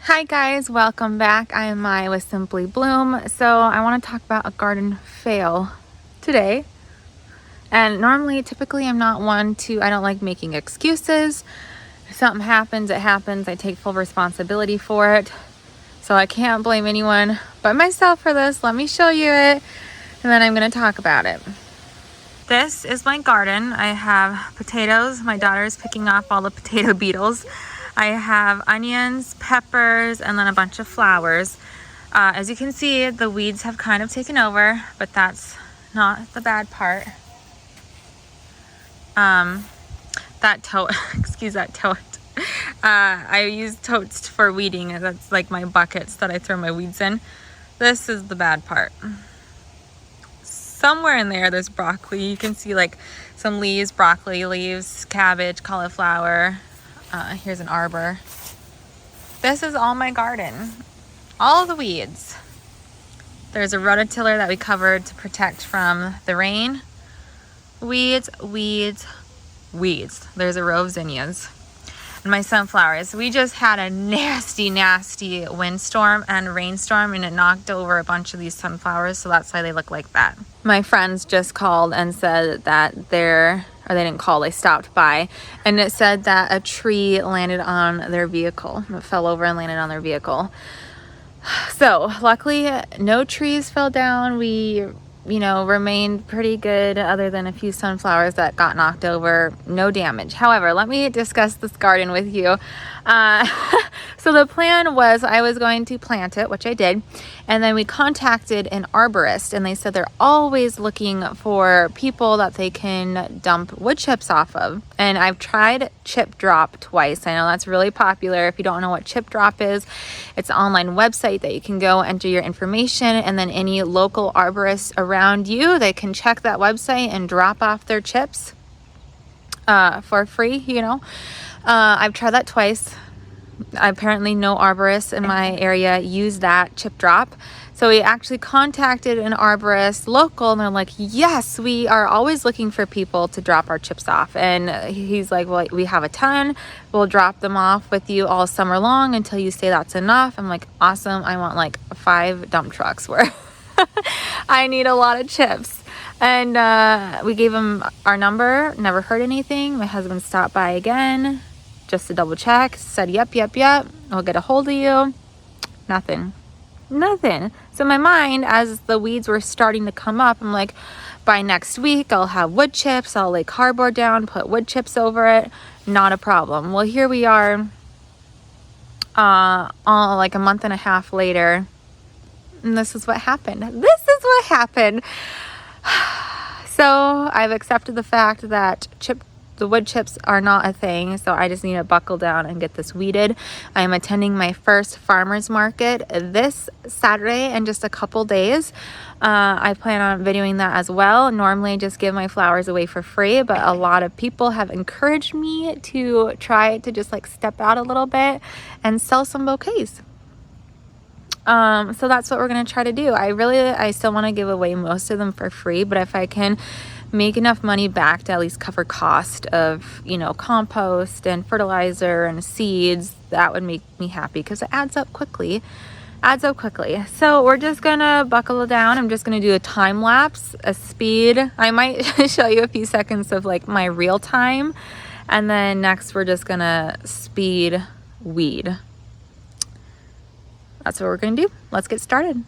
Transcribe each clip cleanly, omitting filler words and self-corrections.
Hi guys, welcome back. I am Mai with Simply Bloom. So I want to talk about a garden fail today. And typically I'm not one to, I don't like making excuses. If something happens, it happens. I take full responsibility for it. So I can't blame anyone but myself for this. Let me show you it and then I'm going to talk about it. This is my garden. I have potatoes. My daughter is picking off all the potato beetles. I have onions, peppers, and then a bunch of flowers. As you can see, the weeds have kind of taken over, but that's not the bad part. That tote, excuse that tote. I use totes for weeding. That's like my buckets that I throw my weeds in. This is the bad part. Somewhere in there's broccoli. You can see like some leaves, broccoli leaves, cabbage, cauliflower. Here's an arbor. This is all my garden. All the weeds. There's a rototiller that we covered to protect from the rain. Weeds, weeds, weeds. There's a row of zinnias. And my sunflowers. We just had a nasty, nasty windstorm and rainstorm, and it knocked over a bunch of these sunflowers, so that's why they look like that. My friends just called and said that they didn't call, they stopped by, and it said that a tree landed on their vehicle. It fell over and landed on their vehicle. So luckily no trees fell down. We remained pretty good other than a few sunflowers that got knocked over. No damage. However, let me discuss this garden with you. So the plan was I was going to plant it, which I did, and then we contacted an arborist, and they said they're always looking for people that they can dump wood chips off of. And I've tried chip drop twice. I know that's really popular. If you don't know what chip drop is, it's an online website that you can go enter your information, and then any local arborists around you, they can check that website and drop off their chips for free. I've tried that twice. Apparently no arborists in my area use that chip drop. So we actually contacted an arborist local, and they're like, yes, we are always looking for people to drop our chips off. And he's like, well, we have a ton. We'll drop them off with you all summer long until you say that's enough. I'm like, awesome. I want like 5 dump trucks where I need a lot of chips. And we gave him our number, never heard anything. My husband stopped by again just to double check, said, yep, I'll get a hold of you. Nothing. So in my mind, as the weeds were starting to come up, I'm like, by next week, I'll have wood chips. I'll lay cardboard down, put wood chips over it. Not a problem. Well, here we are, like a month and a half later, and this is what happened. So I've accepted the fact that the wood chips are not a thing, so I just need to buckle down and get this weeded. I am attending my first farmer's market this Saturday in just a couple days. I plan on videoing that as well. Normally I just give my flowers away for free, but a lot of people have encouraged me to try to just like step out a little bit and sell some bouquets. So that's what we're going to try to do. I still want to give away most of them for free, but if I can make enough money back to at least cover cost of, compost and fertilizer and seeds, that would make me happy because it adds up quickly. So we're just going to buckle down. I'm just going to do a time lapse, a speed. I might show you a few seconds of like my real time. And then next we're just going to speed weed. That's what we're going to do. Let's get started.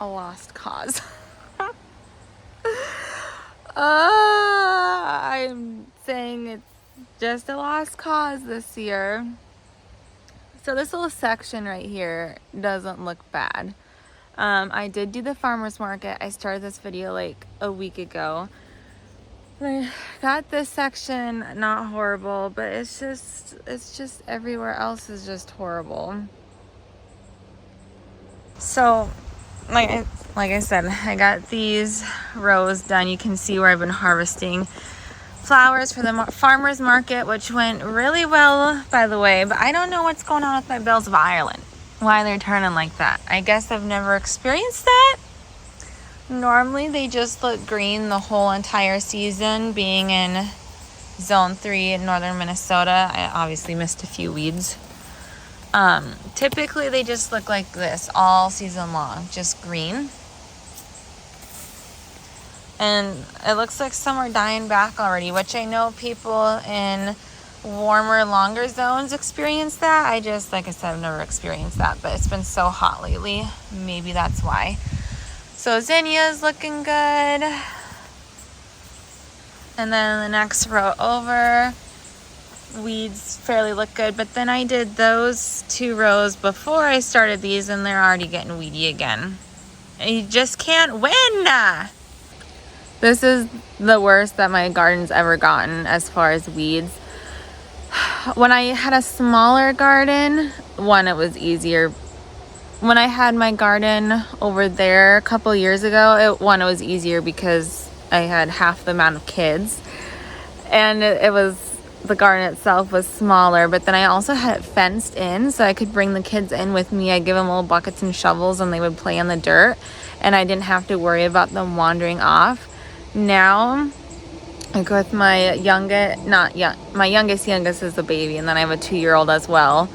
a lost cause. I'm saying it's just a lost cause this year. So this little section right here doesn't look bad. I did do the farmer's market. I started this video like a week ago. I got this section not horrible, but it's just everywhere else is just horrible. So like I said, I got these rows done. You can see where I've been harvesting flowers for the farmer's market, which went really well, by the way, but I don't know what's going on with my bells of Ireland, why they're turning like that. I guess I've never experienced that. Normally they just look green the whole entire season. Being in zone 3 in northern Minnesota, I obviously missed a few weeds. Typically they just look like this all season long, just green. And it looks like some are dying back already, which I know people in warmer, longer zones experience that. I just, like I said, I've never experienced that, but it's been so hot lately. Maybe that's why. So zinnia's looking good. And then the next row over, weeds fairly look good, but then I did those 2 rows before I started these and they're already getting weedy again. And you just can't win. This is the worst that my garden's ever gotten as far as weeds. When I had a smaller garden, it was easier. When I had my garden over there a couple years ago, it was easier because I had half the amount of kids. And the garden itself was smaller, but then I also had it fenced in so I could bring the kids in with me. I'd give them little buckets and shovels and they would play in the dirt and I didn't have to worry about them wandering off. Now, like with my youngest is a baby, and then I have a 2-year-old as well.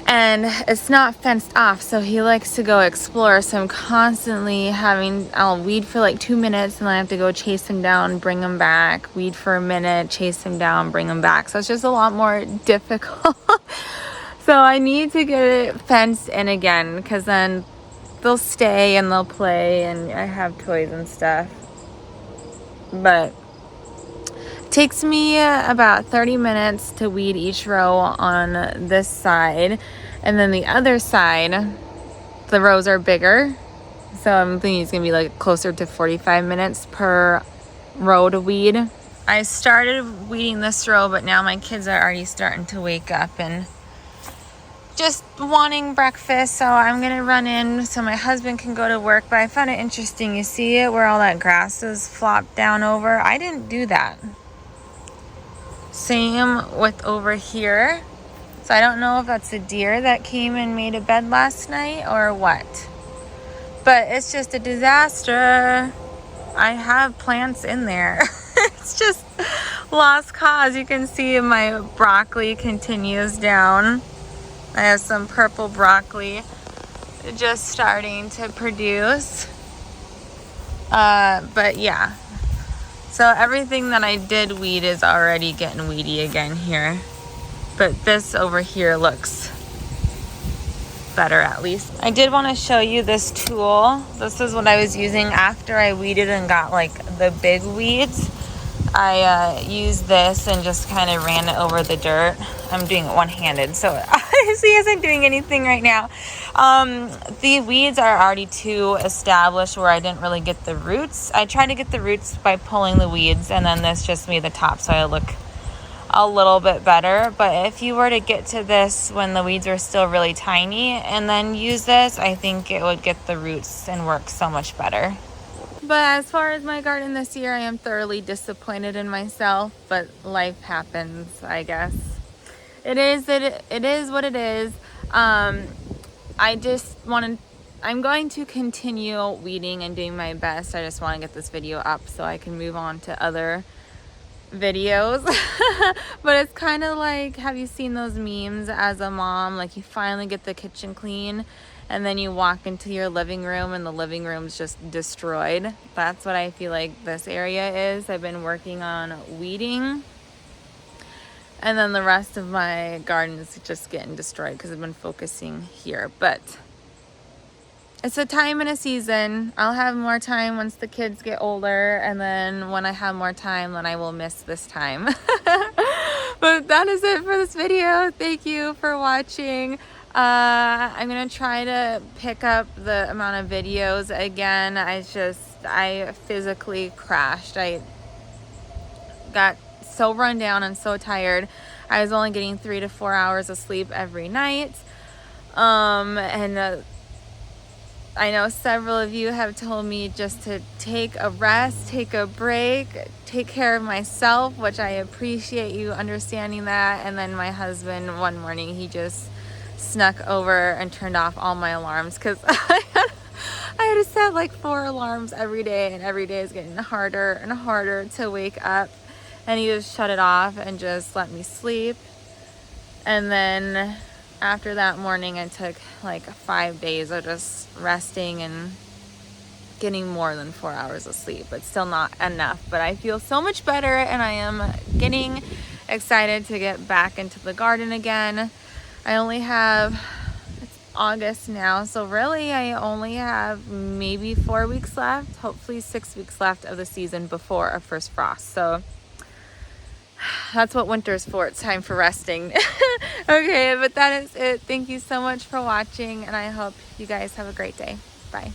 And it's not fenced off, so he likes to go explore. So I'm constantly I'll weed for like 2 minutes, and then I have to go chase him down, bring him back, weed for a minute, chase him down, bring him back. So it's just a lot more difficult. So I need to get it fenced in again, because then they'll stay and they'll play, and I have toys and stuff. But it takes me about 30 minutes to weed each row on this side. And then the other side, the rows are bigger. So I'm thinking it's going to be like closer to 45 minutes per row to weed. I started weeding this row, but now my kids are already starting to wake up and just wanting breakfast, so I'm gonna run in so my husband can go to work. But I found it interesting. You see it where all that grass is flopped down over? I didn't do that. Same with over here. So I don't know if that's a deer that came and made a bed last night or what. But it's just a disaster. I have plants in there. It's just lost cause. You can see my broccoli continues down. I have some purple broccoli just starting to produce. But yeah. So everything that I did weed is already getting weedy again here. But this over here looks better at least. I did want to show you this tool. This is what I was using after I weeded and got like the big weeds. I used this and just kind of ran it over the dirt. I'm doing it one-handed, so obviously isn't doing anything right now. The weeds are already too established where I didn't really get the roots. I tried to get the roots by pulling the weeds, and then this just made the topsoil look a little bit better. But if you were to get to this when the weeds are still really tiny and then use this, I think it would get the roots and work so much better. But as far as my garden this year, I am thoroughly disappointed in myself, but life happens, I guess. It is what it is. I'm going to continue weeding and doing my best. I just want to get this video up so I can move on to other videos. But it's kind of like, have you seen those memes as a mom? Like you finally get the kitchen clean and then you walk into your living room and the living room's just destroyed. That's what I feel like this area is. I've been working on weeding, and then the rest of my garden is just getting destroyed because I've been focusing here. But it's a time and a season. I'll have more time once the kids get older, and then when I have more time, then I will miss this time. But that is it for this video. Thank you for watching. I'm gonna try to pick up the amount of videos again. I physically crashed. I got so run down and so tired. I was only getting 3 to 4 hours of sleep every night. I know several of you have told me just to take a rest, take a break, take care of myself, which I appreciate you understanding that. And then my husband, one morning, he just snuck over and turned off all my alarms, because I had to set like 4 alarms every day, and every day is getting harder and harder to wake up. And he just shut it off and just let me sleep. And then after that morning, I took like 5 days of just resting and getting more than 4 hours of sleep, but still not enough. But I feel so much better, and I am getting excited to get back into the garden again. It's August now, so really I only have maybe 4 weeks left, hopefully 6 weeks left of the season before our first frost. So that's what winter's for. It's time for resting. Okay, but that is it. Thank you so much for watching, and I hope you guys have a great day. Bye.